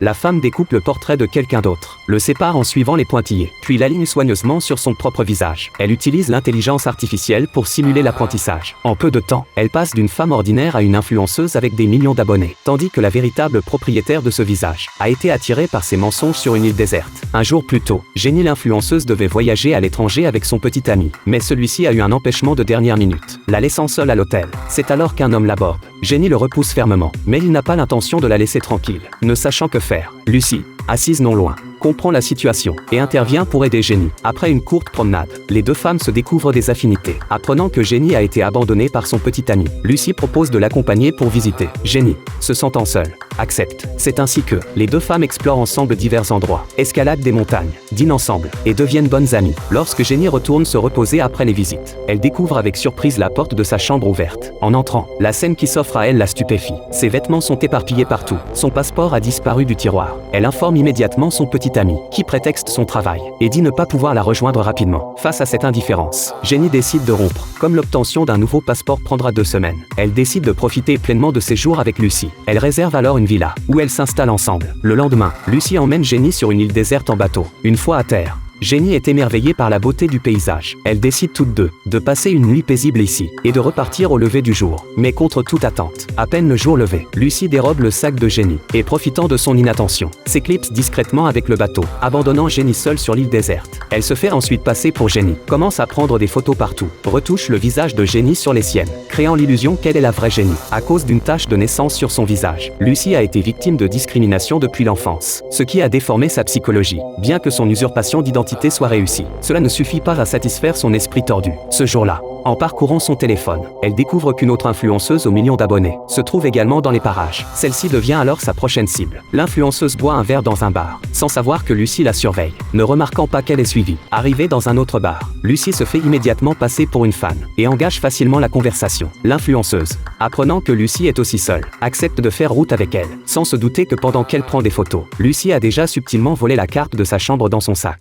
La femme découpe le portrait de quelqu'un d'autre, le sépare en suivant les pointillés, puis l'aligne soigneusement sur son propre visage. Elle utilise l'intelligence artificielle pour simuler l'apprentissage. En peu de temps, elle passe d'une femme ordinaire à une influenceuse avec des millions d'abonnés, tandis que la véritable propriétaire de ce visage a été attirée par ses mensonges sur une île déserte. Un jour plus tôt, Jenny l'influenceuse devait voyager à l'étranger avec son petit ami, mais celui-ci a eu un empêchement de dernière minute, la laissant seule à l'hôtel. C'est alors qu'un homme l'aborde. Jenny le repousse fermement, mais il n'a pas l'intention de la laisser tranquille. Ne sachant que faire, Lucie, assise non loin, comprend la situation et intervient pour aider Jenny. Après une courte promenade, les deux femmes se découvrent des affinités. Apprenant que Jenny a été abandonnée par son petit ami, Lucie propose de l'accompagner pour visiter. Jenny, se sentant seule, accepte. C'est ainsi que les deux femmes explorent ensemble divers endroits, escaladent des montagnes, dînent ensemble et deviennent bonnes amies. Lorsque Jenny retourne se reposer après les visites, elle découvre avec surprise la porte de sa chambre ouverte. En entrant, la scène qui s'offre à elle la stupéfie. Ses vêtements sont éparpillés partout. Son passeport a disparu du tiroir. Elle informe immédiatement son petit ami, qui prétexte son travail, et dit ne pas pouvoir la rejoindre rapidement. Face à cette indifférence, Jenny décide de rompre. Comme l'obtention d'un nouveau passeport prendra 2 semaines, elle décide de profiter pleinement de ses jours avec Lucie. Elle réserve alors une villa, où elles s'installent ensemble. Le lendemain, Lucie emmène Jenny sur une île déserte en bateau. Une fois à terre, Jenny est émerveillée par la beauté du paysage. Elles décident toutes deux de passer une nuit paisible ici et de repartir au lever du jour. Mais contre toute attente, à peine le jour levé, Lucie dérobe le sac de Jenny et profitant de son inattention, s'éclipse discrètement avec le bateau, abandonnant Jenny seule sur l'île déserte. Elle se fait ensuite passer pour Jenny, commence à prendre des photos partout, retouche le visage de Jenny sur les siennes, créant l'illusion qu'elle est la vraie Jenny. À cause d'une tache de naissance sur son visage, Lucie a été victime de discrimination depuis l'enfance, ce qui a déformé sa psychologie, bien que son usurpation d'identité soit réussie. Cela ne suffit pas à satisfaire son esprit tordu. Ce jour-là, en parcourant son téléphone, elle découvre qu'une autre influenceuse aux millions d'abonnés se trouve également dans les parages. Celle-ci devient alors sa prochaine cible. L'influenceuse boit un verre dans un bar, sans savoir que Lucie la surveille, ne remarquant pas qu'elle est suivie. Arrivée dans un autre bar, Lucie se fait immédiatement passer pour une fan et engage facilement la conversation. L'influenceuse, apprenant que Lucie est aussi seule, accepte de faire route avec elle, sans se douter que pendant qu'elle prend des photos, Lucie a déjà subtilement volé la carte de sa chambre dans son sac.